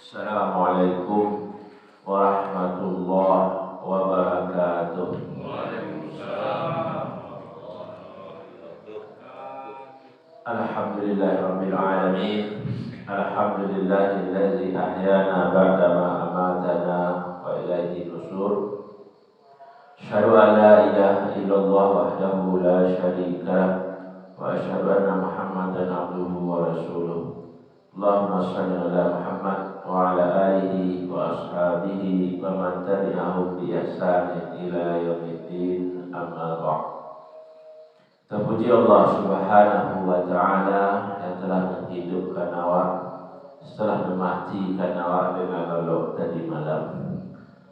Assalamualaikum warahmatullahi wabarakatuh. Waalaikumsalam. Alhamdulillahirabbil alamin. Alhamdulillahillazi ahyana ba'da ma amatana wa ilaihi nusyur. Asyhadu an la ilaha illallah wahdahu la syarika lah wa asyhadu anna Muhammadan abduhu wa rasuluh. Allahumma shalli ala Muhammad wa ala alihi wa ashabihi wa man tabi'ahum bi ihsanin ila yaumiddin, amma ba'd. Terpuji Allah Subhanahu wa taala yang telah menghidupkan awak setelah mematikan awak dengan lelok tadi malam.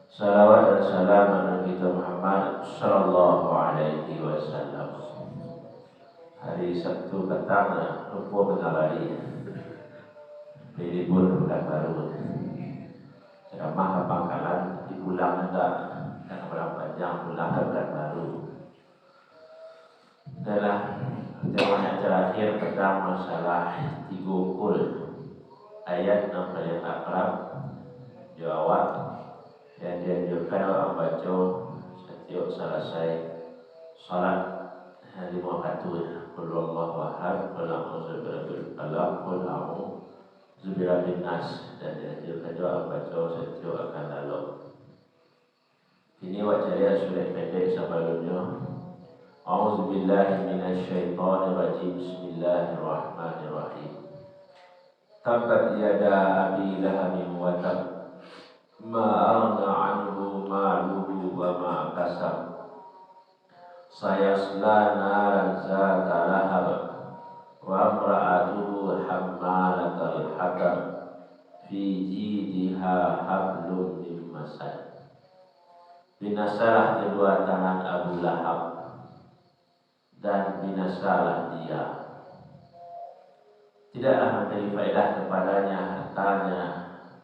Salawat dan salam kepada kita Muhammad sallallahu alaihi wasallam. Hari Sabtu petang lupa mengalami libur bulan baru. Ceramah Pangkalan diulang enggak? Karena berapa panjang ulang bulan baru. Dalam tema yang terakhir tentang masalah tiga kul, ayat yang paling akrab jawab yang dianjurkan orang baca setiap selesai salat lima waktu. Qul huwallahu ahad, qul a'udzu birabbil falaq, qul a'udzu birabbin nas, dan dianjurkan doa baca setiap akan lalu. Ini wajah surat pendek sebelumnya. A'udzu billahi minasyaitonir rajim. Bismillahirrahmanirrahim. Tabbat yada abi lahabin wa tab, ma aghna anhu maluhu wa ma kasab, sayasla naran zata lahab, wa imra'atuhu hammalatal hatab, fi jidiha hablum min masad. Binasalah kedua tangan Abu Lahab dan binasalah dia. Tidaklah memberi faedah kepadanya hartanya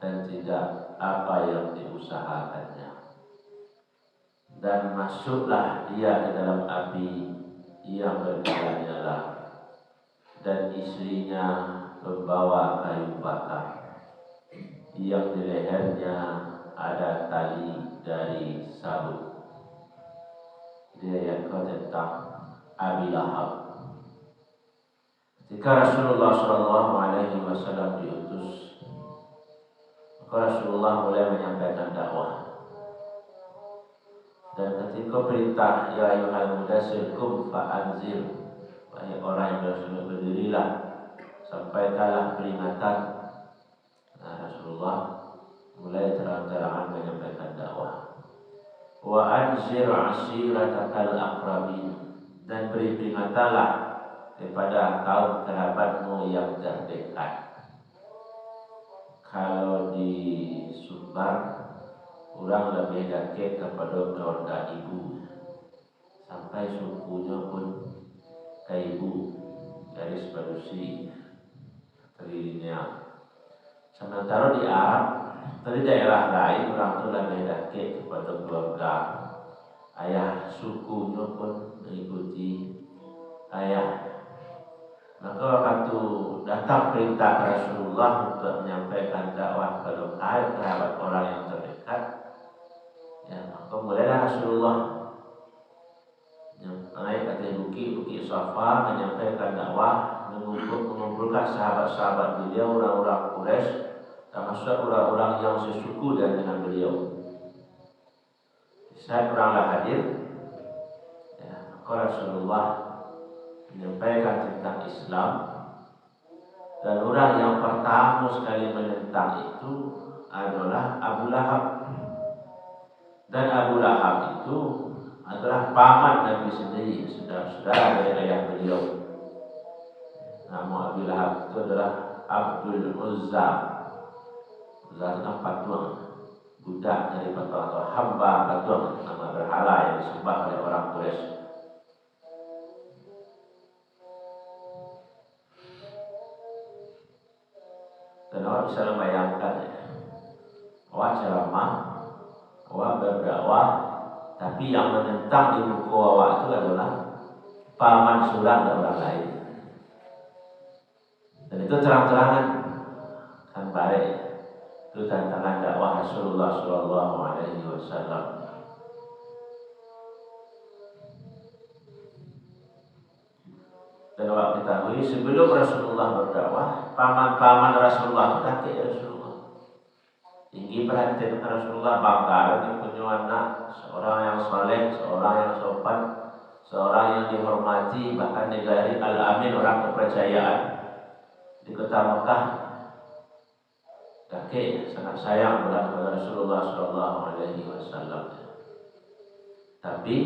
dan tidak apa yang diusahakannya. Dan masuklah dia ke dalam api yang bernyala-nyala, dan istrinya membawa kayu bakar yang di lehernya ada tali dari sabuk. Dia yang tentang Abi Lahab. Ketika Rasulullah SAW diutus, maka Rasulullah mulai menyampaikan dakwah. Dan ketika perintah ya ayyuhal mudassir qum fa'anzir, wahai orang yang sudah berdirilah, sampaikanlah peringatan. Nah, Rasulullah mulai terang-terangan menyampaikan dakwah. Wa anzir ashiratakal aqrabin, dan beri peringatanlah kepada kaum kerabatmu yang terdekat. Kalau di Sumbar, orang lebih dekat kepada keluarga ibu, sampai sukunya pun ke ibu, garis barusi terinya. Sementara di Arab, dari daerah lain, orang itu lebih dekat kepada keluarga ayah, sukunya pun mengikuti ayah. Maka waktu datang perintah Rasulullah untuk menyampaikan dakwah kepada kerabat orang yang terdekat, ya, maka mulailah Rasulullah naik ke bukit Safa menyampaikan dakwah, mengumpulkan sahabat-sahabat beliau, orang-orang Quraisy, termasuk orang-orang yang sesuku dengan beliau. Saat oranglah hadir, ya, maka Rasulullah menyampaikan tentang Islam, dan orang yang pertama sekali menentang itu adalah Abu Lahab. Dan Abu Lahab itu adalah paman Nabi sendiri, saudara dari ayah beliau. Nama Abu Lahab itu adalah Abdul Uzza. Uzza itu kan patung, budak dari patung atau hamba patung, nama berhala yang disembah oleh orang Quraisy. Dan awak bisa membayangkan, awak ceramah, awak berdakwah, tapi yang menentang di buku awak itu adalah paman sulang dan orang lain. Dan itu terang-terangan kan baik. Itu tantangan dakwah Rasulullah Shallallahu Alaihi Wasallam. Dan awak ketahui sebelum Rasulullah berdakwah, paman-paman Rasulullah itu kakek Rasulullah. Tinggi perhatian Rasulullah, bangga dia punya anak, seorang yang saleh, seorang yang sopan, seorang yang dihormati, bahkan negari Al-Amin, orang kepercayaan di kota Mekah. Kakek sangat sayang kepada Rasulullah Shallallahu Alaihi Wasallam. Tapi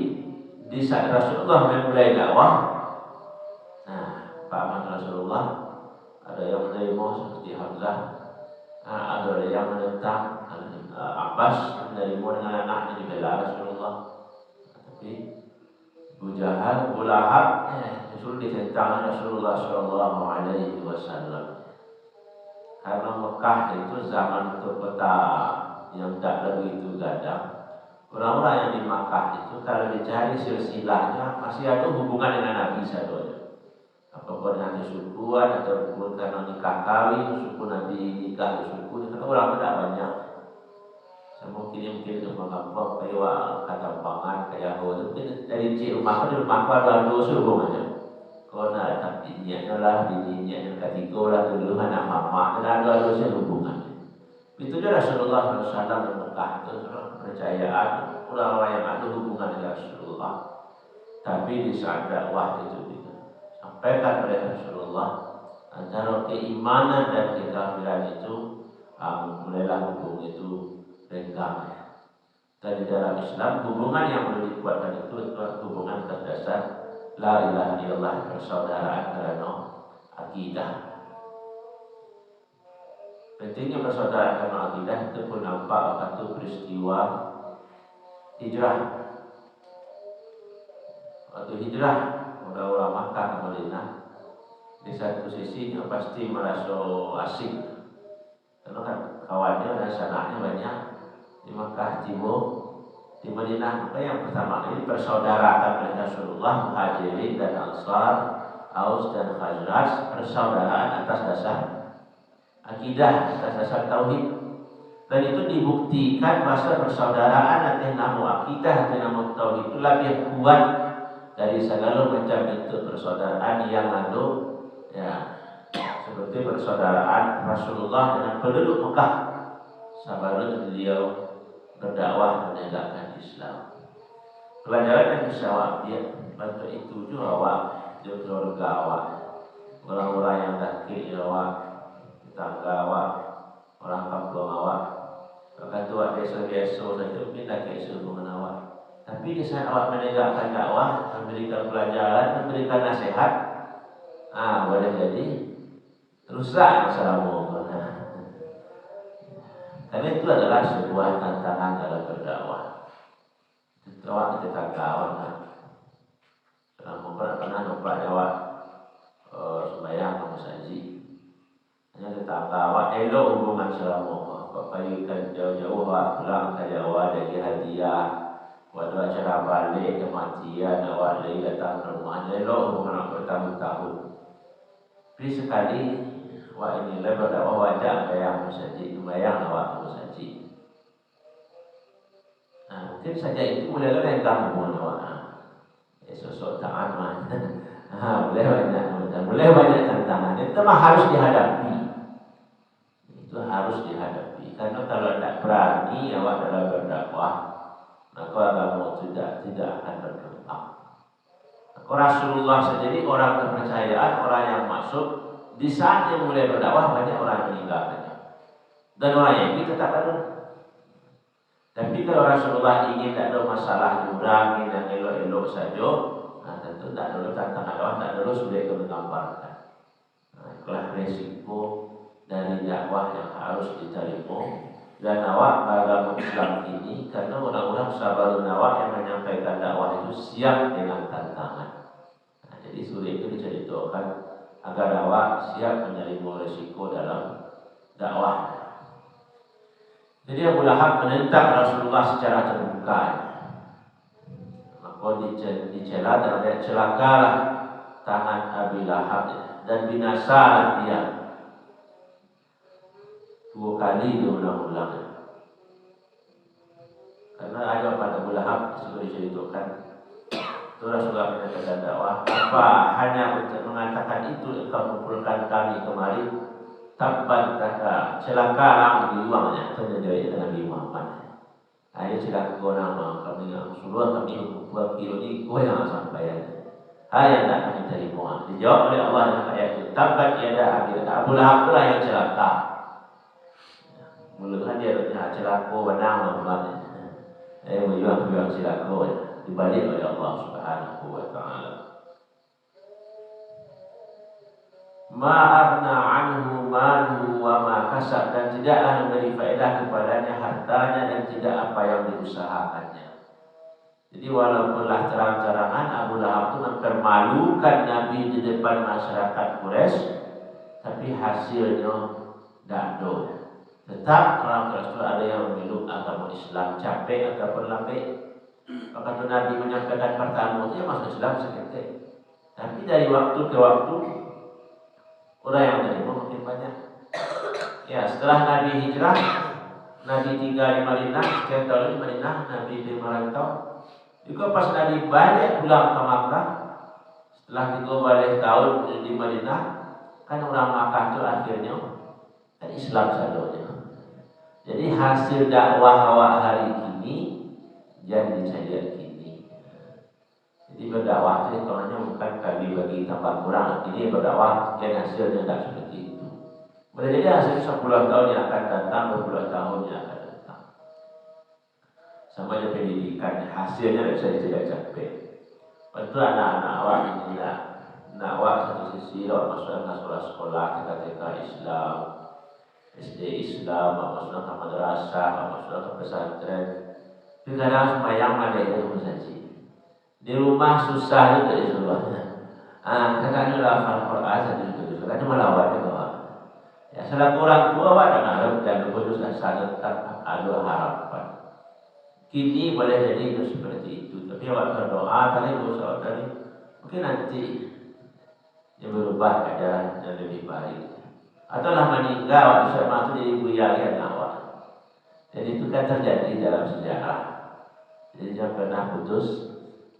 di saat Rasulullah memulai dakwah, paman Rasulullah ada yang menerima seperti Hamzah, ada yang menentang Abbas menerima dengan anaknya dibela Rasulullah. Tapi Abu Jahal, Abu Lahab justru ditentang Rasulullah Shallallahu Alaihi Wasallam. Karena Mekah itu zaman itu kota yang tak begitu gagah. Orang-orang yang di Mekah itu kalau dicari silsilahnya masih ada hubungan dengan Nabi saja. Apapun dengan kesukuan atau karena nikah kawin, suku Nabi nikah suku, karena orang tidak banyak. Mungkin ke kampung kayak Katampangan, kayak mungkin dari rumah ke rumah ada dua hubungannya. Kau nak tak dinyinya lah, dinyinya ketiga lah dulu anak mama, dan ada dua hubungan. Itu juga Rasulullah SAW di Mekah itu kepercayaan orang-orang yang ada hubungan dengan Rasulullah. Tapi di saat dakwah itu sampaikan oleh Rasulullah antara keimanan dan kekafiran itu mulailah hubungan itu renggang. Dan di dalam Islam hubungan yang perlu dikuatkan itu hubungan berdasar la ilaha illallah, persaudaraan karena akidah. Pentingnya persaudaraan karena akidah itu pun nampak waktu peristiwa hijrah. Waktu hijrah orang-orang Makkah ke Madinah, di satu sisi dia pasti merasa asing karena kan kawannya dan sanaknya banyak di Makkah Timur, di Madinah. Maka yang pertama ini persaudaraan oleh Rasulullah, Muhajirin dan Ansar, Aus dan Khazraj, persaudaraan atas dasar akidah, atas dasar tauhid. Dan itu dibuktikan bahwa persaudaraan atas nama akidah, atas nama tauhid itu lebih kuat dari segala macam bentuk persaudaraan yang ada, ya, seperti persaudaraan Rasulullah dengan penduduk Mekah sebelum beliau berdakwah menegakkan Islam. Pelajaran yang bisa dia bantu itu juga awak, juga keluarga awak, orang-orang yang kaki awak, tetangga awak, orang kampung awak, bahkan tua biasa-biasa saja mungkin kaki hubungan awak. Tapi di saat awak menegakkan dakwah, memberikan pelajaran, memberikan nasihat, boleh jadi rusak masalahmu. Karena itu adalah sebuah tantangan dalam berdakwah. Awak tetangga awak kan, pernah nampak awak sembahyang sama saji. Hanya tetangga awak elok hubungan selama. Awak payukan jauh-jauh awak pulang ke Jawa dari hadiah. Waktu acara balik kematian awak lagi datang ke rumahnya, elok hubungan awak bertahun-tahun. Tapi sekali awak ini lebar dakwah wajah bayang masjid, bayang awak masjid. Mungkin saja itu mulai renggang hubungan awak. Sosok tak aman. Mulai banyak tantangan. Itu memang harus dihadapi. Itu harus dihadapi. Karena kalau tidak berani awak dalam berdakwah, maka agama tidak akan berkembang. Rasulullah sendiri orang kepercayaan, orang yang masuk di saat dia mulai berdakwah banyak orang meninggalkannya. Dan orang yang ini tetap ada. Tapi kalau Rasulullah ingin tak ada masalah diurangi dan elok-elok saja, tentu tak dulu tantangan dakwah, tak dulu sudah menggambarkan. Itulah resiko dari dakwah yang harus diterima. Dan awak agama Islam ini karena orang-orang sabarun awak yang menyampaikan dakwah itu siap dengan tantangan. Jadi sulit itu diceritakan agar awak siap menerima resiko dalam dakwah. Jadi Abu Lahab menentang Rasulullah secara terbuka. Maka dicela dan celakalah tangan Abu Lahab dan binasalah dia. 2 kali dia ulang-ulang. Karena ada pada Abu Lahab sudah diceritakan. Itu Rasulullah menyatakan dakwah, apa hanya untuk mengatakan itu engkau kumpulkan kami kemari, tabbat laka, celaka di luarnya, itu dari Nabi Muhammad. Ayo celaka nama kami yang Rasulullah, kami buat kilo ini kau yang sampaikan. Hal yang tak kami terima. Dijawab oleh Allah dengan ayat itu, tabbat yada Abi Lahab. Abu Lahab itulah yang celaka. Mulakan dia celaka nama Muhammad. Berjuang celaka dibalik oleh Allah Subhanahu wa taala. Ma'arna anhu maluhu wa ma kasab, dan tidaklah memberi faedah kepadanya hartanya dan tidak apa yang diusahakannya. Jadi walaupunlah terang-terangan Abu Lahab itu mempermalukan Nabi di depan masyarakat Quraisy, tapi hasilnya dado. Tetap orang Rasul ada yang memeluk agama Islam, capek ataupun lambat. Waktu Nabi menyampaikan pertama dia masuk Islam seketika. Tapi dari waktu ke waktu orang yang menerima makin banyak. Ya, setelah Nabi hijrah, Nabi tinggal di Madinah, sekian tahun di Madinah, Nabi di merantau. Juga pas Nabi balik pulang ke Makkah, setelah 3 balik tahun di Madinah, kan orang Makkah itu akhirnya kan Islam sadonya. Jadi hasil dakwah awak hari ini jadi saja kini. Jadi berdakwah itu hitungannya bukan kali bagi tambah kurang. Ini berdakwah dan hasilnya tidak seperti itu. Boleh jadi hasil 10 tahun yang akan datang, berpuluh tahun yang akan datang. Sama aja pendidikan, hasilnya tidak capek. Untuk anak-anak awak ini lah. Anak awak satu sisi awak masukkan ke sekolah-sekolah, TK Islam, SD Islam, masukkan ke madrasah, masukkan ke pesantren. Tapi kadang sembahyang ada yang saja. Di rumah susah juga disuruhnya. Kadang-kadang hafal Quran saja juga. Kadang melawat juga. Ya, selaku orang tua dan harap dan putus asa tetap ada harapan. Kini boleh jadi itu seperti itu. Tapi awak berdoa tadi dosa tadi mungkin nanti dia berubah ke jalan yang lebih baik. Ataulah meninggal waktu sama itu jadi buaya awak. Jadi itu kan terjadi dalam sejarah. Jadi jangan pernah putus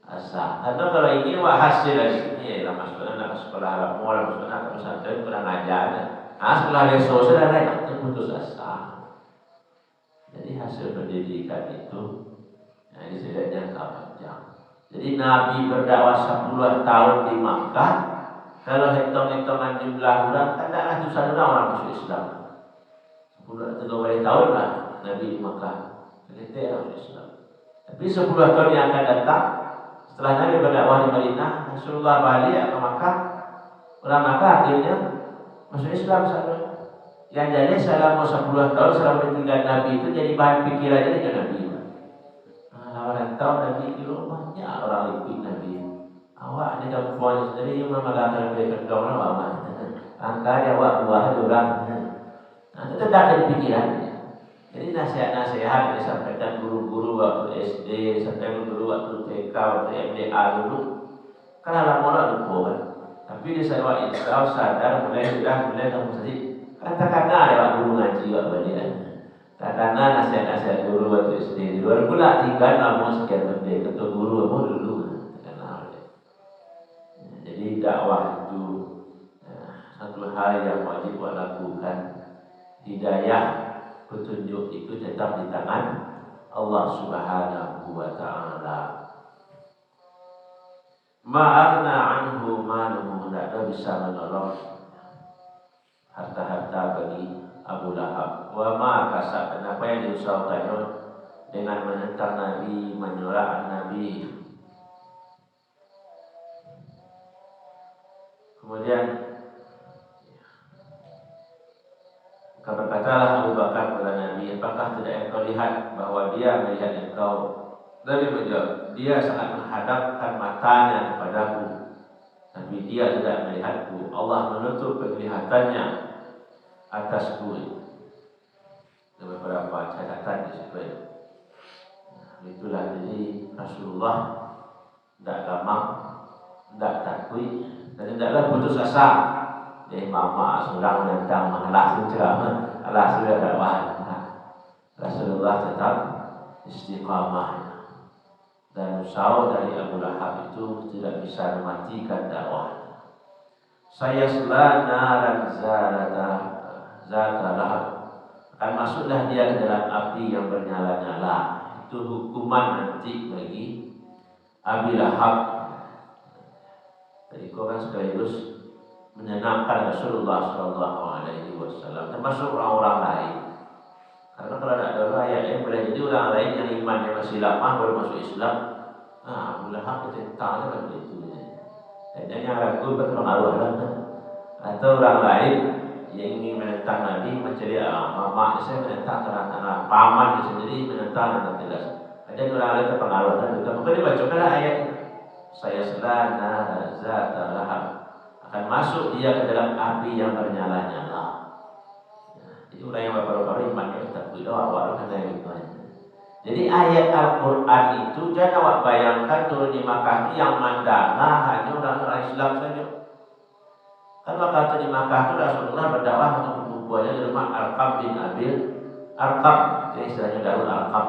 asa. Atau kalau ini wah hasil dari ini ya, masukkan anak sekolah Arab, masukkan anak pesantren kurang ajar. Sekolah reso sudah naik putus asa. Jadi hasil pendidikan itu ini sudah jangka panjang. Jadi Nabi berdakwah 10 tahun di Makkah. Kalau hitung-hitungan jumlah orang, kan tak ratusan orang masuk Islam. 10 tahun lah Nabi di Makkah. Kita masuk Islam. Tapi 10 tahun yang akan datang, setelah Nabi berdakwah di Madinah, Rasulullah balik ke Makkah. Orang Makkah akhirnya masuk Islam saja. Yang jadi selama 10 tahun selama ditinggal Nabi itu jadi bahan pikirannya dengan Nabi. Lawan tahun Nabi itu banyak orang ikut Nabi. Awak ni kampung sendiri yang memang lebih kendong lama. Angka dia awak buah orang. Itu tak ada pikiran. Jadi nasihat-nasihat yang disampaikan guru-guru waktu SD, sampai guru waktu TK, waktu MDA dulu, kan lama orang lupa kan. Tapi di saya insya sadar mulai kamu tadi kata-kata ada pak guru ngaji pak balik. Kata-kata nasihat-nasihat guru waktu SD di luar pula tinggal namun sekian tahun ketua guru kamu dulu. Jadi dakwah itu satu hal yang wajib lakukan. Hidayah petunjuk itu tetap di tangan Allah Subhanahu wa taala. Ma'arna anhu maluhu, tidak bisa menolong harta-harta bagi Abu Lahab. Wa ma kasab, dan apa yang diusahakannya dengan menentang Nabi, menyerang Nabi. Kemudian berkatalah Abu Bakar kepada Nabi, apakah tidak engkau lihat bahwa dia melihat engkau? Nabi menjawab, dia sangat menghadapkan matanya kepadaku, tapi dia tidak melihatku. Allah menutup penglihatannya atasku. Ada beberapa catatan di situ. Itulah jadi Rasulullah tidak gampang, tidak takut, dan tidaklah putus asa. Mama seorang tentang masalah ceramah. alhasil dakwah. Rasulullah tetap istiqamah. Dan usau dari Abu Lahab itu tidak bisa mematikan dakwah. Saya naran zata lahab, akan masuklah dia ke dalam api yang bernyala-nyala. Itu hukuman nanti bagi Abu Lahab. Jadi kau kan sekaligus menyenangkan Rasulullah SAW, termasuk orang-orang lain. Karena kalau tidak ada ayatnya boleh jadi orang lain yang imannya masih lama baru masuk Islam. Abu Lahab ketentangnya kan itu. Dan yang ragu berpengaruh lah. Atau orang lain yang ingin menentang Nabi mencari mama saya menentang tanah paman sendiri menentang dan tidak. Ada orang lain terpengaruh dan maka dibacakanlah ayat saya selana zata lahab, akan masuk dia ke dalam api yang bernyala-nyala. Jadi orang yang baru-baru imannya tak boleh awal kena itu. Jadi ayat Al-Quran itu jangan awak bayangkan turun di Makkah itu yang mandana hanya orang-orang Islam saja. Kan waktu di Makkah itu Rasulullah berdakwah untuk bukuannya di rumah Arqam bin Abil Arqam, itu istilahnya Darul Arqam.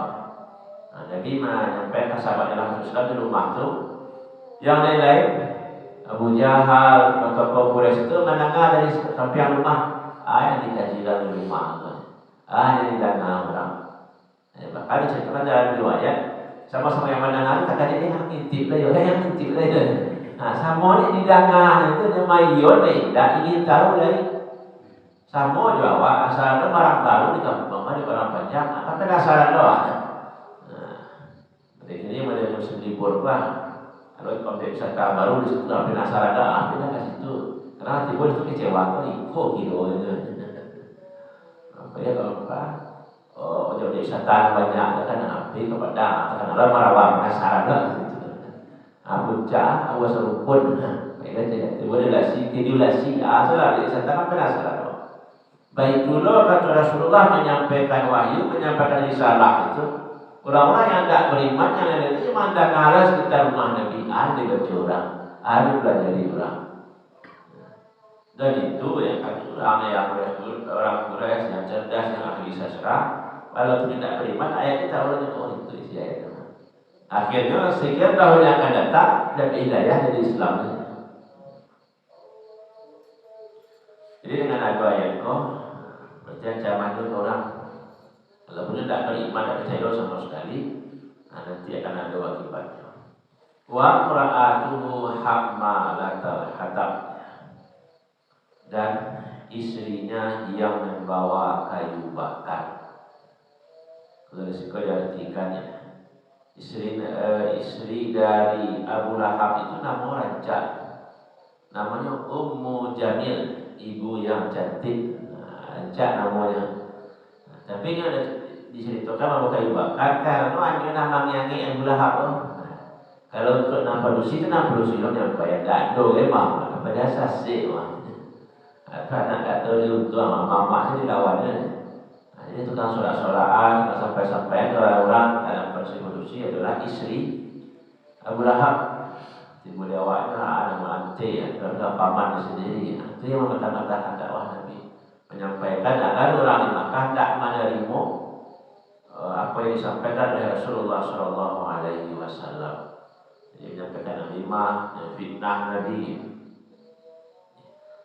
Nah, Nabi menyampaikan sahabat dalam Islam di rumah itu. Yang lain-lain Abu Jahal, tokoh Quraisy itu menengah dari samping rumah. Yang dikaji dalam rumah, yang didengar orang. Bahkan diceritakan dalam riwayat sama-sama yang mendengar kata dia yang intip lah, yang intip lah. Nah, sama ni didengar itu dia mayon ni, tak ingin tahu lagi. Sama juga awak asal ada barang baru di kampung, di barang panjang, apa penasaran doa. Nah, seperti ini ada musim libur bang. Kalau objek wisata baru di situ penasaran doa, pindah ke situ. Karena tiba itu kecewa, kok gitu. Apa ya kalau apa? Oh, objek wisata banyak, kan api kepada, kan ada marawak penasaran doa. Abu Jah, Abu Sarukun, mereka tidak tiba-tiba kidulasi, salah wisata kan penasaran doa. Baik dulu kata Rasulullah menyampaikan wahyu, menyampaikan risalah itu. Orang-orang yang tidak beriman yang ada itu cuma ada ngalah sekitar rumah Nabi, ada baca orang, ada pelajari orang. Dan itu ya kan orang yang orang Quraisy yang cerdas yang ahli sastra, walaupun tidak beriman ayat kita orang itu isi ayat. Akhirnya sekian tahun yang akan datang dan hidayah dari Islam. Jadi dengan ada ayat kau berarti ancaman itu orang. Walaupun tidak beriman dan percaya sama sekali, nanti akan ada akibatnya. Wa qira'atuhu hammalatal hatab, dan istrinya yang membawa kayu bakar. Kalau risiko diartikannya, istri dari Abu Lahab itu nama raja, namanya Ummu Jamil, ibu yang cantik, raja namanya. Tapi ini ada diceritakan bahwa kayu bakar karena hanya nama yang Abu Lahab. Kalau untuk nama lusi itu nama lusi lo yang bayar gado memang pada sasi mah. Karena tak tahu diuntung mama sih dilawannya. Jadi tukang sorak-sorakan sampai-sampai orang dalam persekutusi adalah istri Abu Lahab. Timbul awaknya nama ante keluarga paman sendiri. Itu yang mempertahankan dakwah Nabi. Menyampaikan agar orang di Makkah tidak menerima apa yang disampaikan oleh Rasulullah SAW. Jadi menyampaikan nalimah, fitnah Nabi.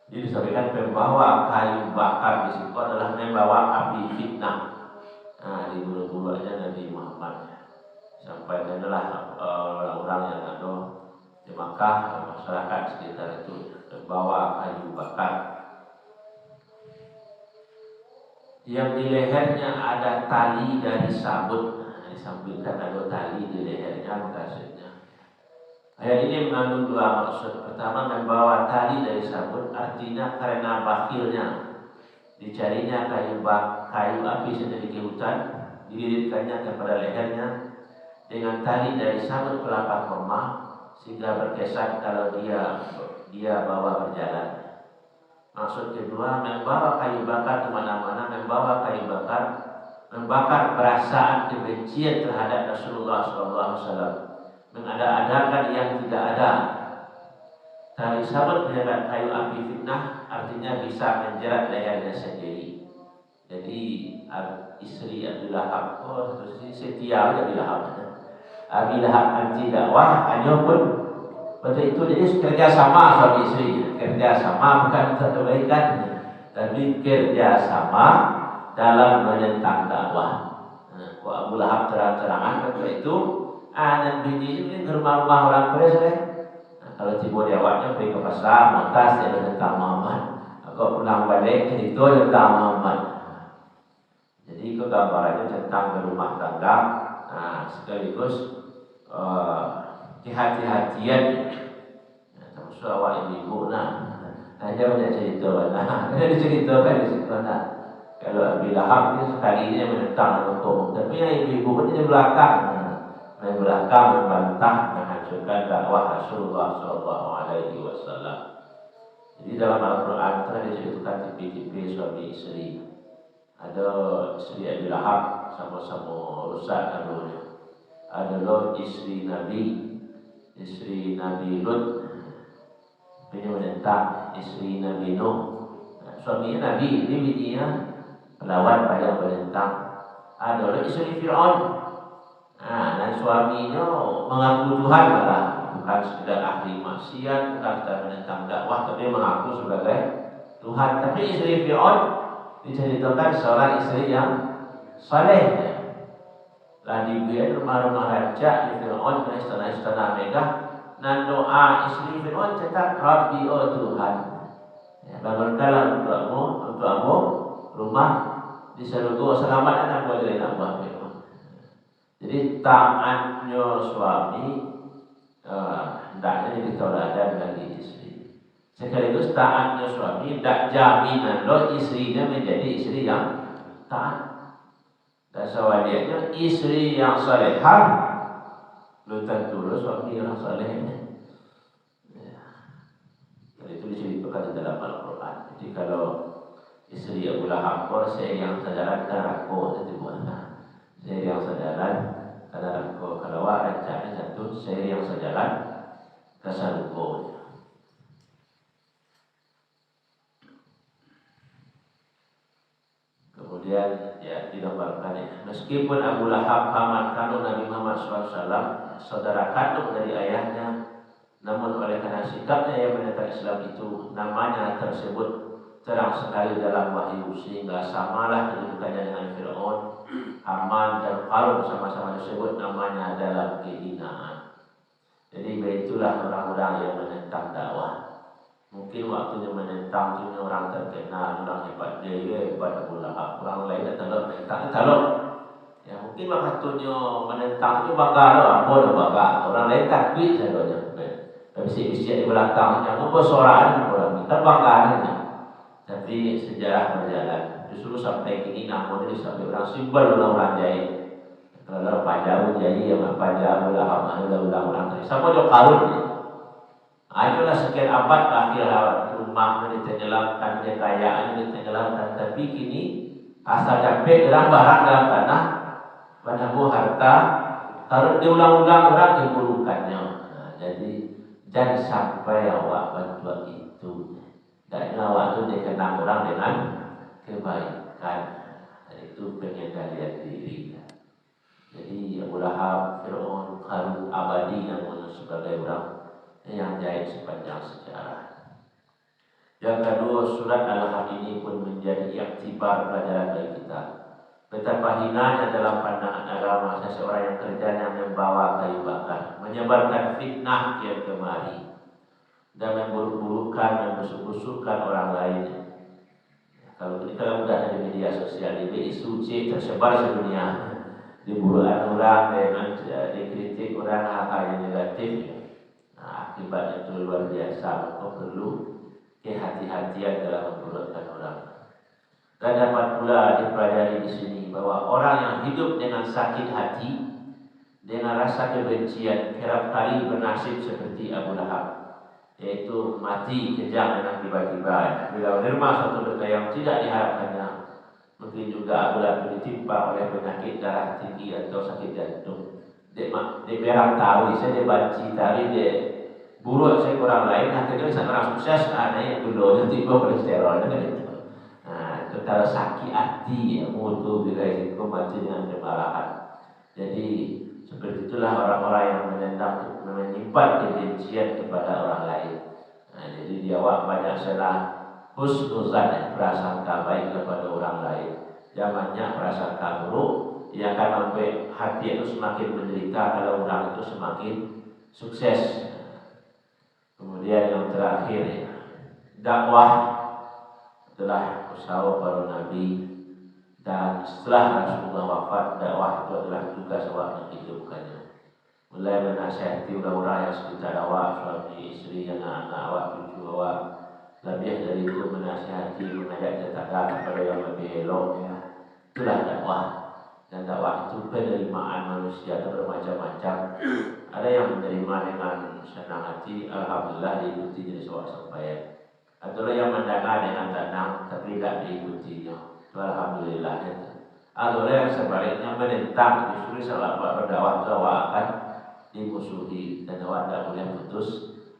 Jadi disampaikan pembawa kayu bakar di situ adalah membawa api fitnah. Nah, di bulu-bulunya Nabi Muhammad. Sampaikan adalah orang-orang yang ada di Makkah, masyarakat sekitar itu membawa kayu bakar. Yang di lehernya ada tali dari sabut. Disambungkan ada tali di lehernya maksudnya. Ayat ini mengandung dua maksud. Pertama, membawa tali dari sabut, artinya karena bakhilnya dicarinya kayu api sedikit hutan, dililitkannya kepada lehernya dengan tali dari sabut kelapa kurma sehingga berkesan kalau dia bawa berjalan. Maksud kedua, membawa kayu bakar kemana-mana, membawa kayu bakar, membakar perasaan kebencian terhadap Rasulullah SAW, mengada-adakan yang tidak ada. Tali sabut menjerat kayu api fitnah, artinya bisa menjerat lehernya sendiri. Jadi istri Abu Lahab, setia Abu Lahab. Abu Lahab anti dakwah, hanya pun waktu itu jadi kerja sama suami istri, kerja sama bukan untuk kebaikan, tapi kerja sama dalam menentang dakwah. Abu Lahab terang-terangan ketika itu, dan bini ini ke rumah-rumah orang Quraisy. Kalau tiba jawabnya pergi ke pasar, montas dia tentang Muhammad. Kalau pulang balik itu tentang Muhammad. Jadi gambarannya tentang rumah tangga, sekaligus kehati-hatian, termasuk awak ibu. Dia punya cerita, dia diceritakan di situ. Kalau Abu Lahab ini sekali ini menentang hukum, tapi yang ibu pun di belakang, membantah, menghancurkan dakwah Rasulullah SAW. Jadi dalam Al-Quran telah diceritakan tipe-tipe suami istri. Ada istri Abu Lahab sama-sama rusak adunya. Ada istri Nabi Lut, ini menentang istri Nabi Nuh. Suaminya Nabi, ini bininya lawan pada menentang. Ada istri Fir'aun. Dan suaminya mengaku Tuhan malah, bukan sekedar ahli maksiat, bukan sekedar menentang dakwah, tapi mengaku sebagai Tuhan. Tapi istri Fir'aun diceritakan seorang istri yang saleh. Lagi dia rumah-rumah raja di Fir'aun dan istana-istana megah. Dan doa istri Fir'aun tetap Rabbi, oh Tuhan, bangunkanlah untukmu rumah di surga, selamat anak boleh nak buat Fir'aun. Jadi taatnya suami hendaknya jadi tauladan bagi istri. Sekaligus taatnya suami tidak jaminan istrinya menjadi istri yang taat. Dan sewajarnya istri yang salehah belum tentu suami yang salehnya. Jadi itu diceritakan di dalam Al-Quran. Jadi kalau istri Abu Lahab saya yang sejalan aku itu mana? Saya yang sejalan aku kalau rancangnya jatuh saya yang sejalan kesaruko. Kemudian digambarkan meskipun Abu Lahab paman kandung Nabi Muhammad SAW, saudara kandung dari ayahnya, namun oleh karena sikapnya yang menentang Islam itu, namanya tersebut terang sekali dalam wahyu, sehingga samalah kedudukannya dengan Fir'aun, Haman dan Qarun, sama-sama disebut namanya dalam kehinaan. Jadi itulah orang-orang yang menentang dakwah. Mungkin waktunya menentang itu orang terkenal, orang hebat dia, hebat Abu Lahab. Orang lain datang menentang, talok. Ya mungkin waktunya menentang itu bakar, bangga. Orang lain takbir saja. Tapi si di belakangnya, apa sorangan orang kita banggaannya. Tapi sejarah berjalan, justru sampai kini namun ini sampai orang simbol orang jahit. Kalau Pajawu jadi yang Pajawu Lahab, orang tadi. Sama juga Qarun. Ayolah sekian abad akhir rumah ditenggelamkan, kekayaan ditenggelamkan, tapi kini asal sampai dalam barang dalam tanah, penabuh harta harus diulang-ulang orang diperlukannya. Jadi jangan sampai awak bantu itu. Dan awak itu dikenang orang dengan kebaikan. Itu pengendalian diri. Jadi Abu Lahab, Fir'aun, Qarun abadi namun sebagai orang yang jahit sepanjang sejarah. Yang kedua, surat Al-Lahab ini pun menjadi iktibar pelajaran bagi kita. Betapa hinanya dalam pandangan agama seseorang yang kerjanya membawa kayu bakar, menyebarkan fitnah yang kemari, dan memburuk-burukkan, membusuk-busukkan orang lain. Kalau kita mudah di media sosial ini isu C tersebar sedunia, diburukan orang dengan dikritik orang hal-hal yang negatif. Akibatnya itu luar biasa, maka perlu kehati-hatian dalam memperburukan orang. Dan dapat pula dipelajari di sini bahwa orang yang hidup dengan sakit hati, dengan rasa kebencian, kerap kali bernasib seperti Abu Lahab, yaitu mati kejam dengan tiba-tiba. Bila menerima suatu berkah yang tidak diharapkannya, mungkin juga Abu Lahab ditimpa oleh penyakit darah tinggi atau sakit jantung. Dia berang tahu, saya banci tadi dia buruk saya kurang lain, akhirnya orang sukses ada yang dulu tiba kolesterol kan itu. Itu antara sakit hati ya, mutu bigaikum mati dengan kemarahan. Jadi seperti itulah orang-orang yang menyimpan kebencian kepada orang lain. Nah, jadi dia banyak salah husnuzan, prasangka baik kepada orang lain. Zamannya prasangka buruk, ia akan sampai hati itu semakin menderita kalau orang itu semakin sukses. Kemudian yang terakhir ya, dakwah adalah usaha para nabi, dan setelah Rasulullah wafat, dakwah itu adalah tugas awak menghidupkannya. Mulai menasihati orang-orang yang sekitar awak, suami, istri, anak-anak awak, cucu awak. Lebih dari itu menasihati, mengajak tetangga kepada yang lebih elok ya. Itulah dakwah. Dan dakwah itu penerimaan manusia itu bermacam-macam. Ada yang menerima dengan senang hati, alhamdulillah diikuti jadi sebuah sampaian. Ada yang mendengar dengan tenang tapi tidak diikutinya, alhamdulillah. Ada yang sebaliknya menentang, justru salah berdakwah itu awak akan dimusuhi dan awak tidak boleh putus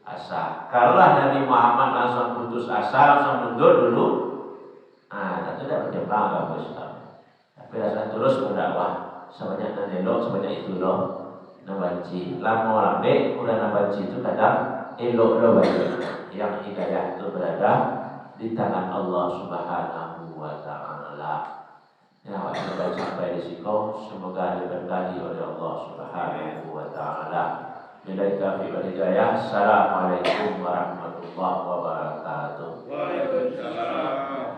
asa. Kalau Nabi Muhammad langsung putus asa, langsung mundur dulu, tentu tidak berkembang agama Islam. Tapi rasa terus berdakwah, sebanyak elok, sebanyak itu loh nabaci. Lama lambe udah nabaci itu kadang elok loh banyak. Yang hidayah itu berada di tangan Allah Subhanahu wa Ta'ala. Ya, kita sampai di situ, semoga diberkahi oleh Allah Subhanahu wa Ta'ala. Billahi taufiq wal hidayah. Assalamualaikum warahmatullahi wabarakatuh. Waalaikumsalam.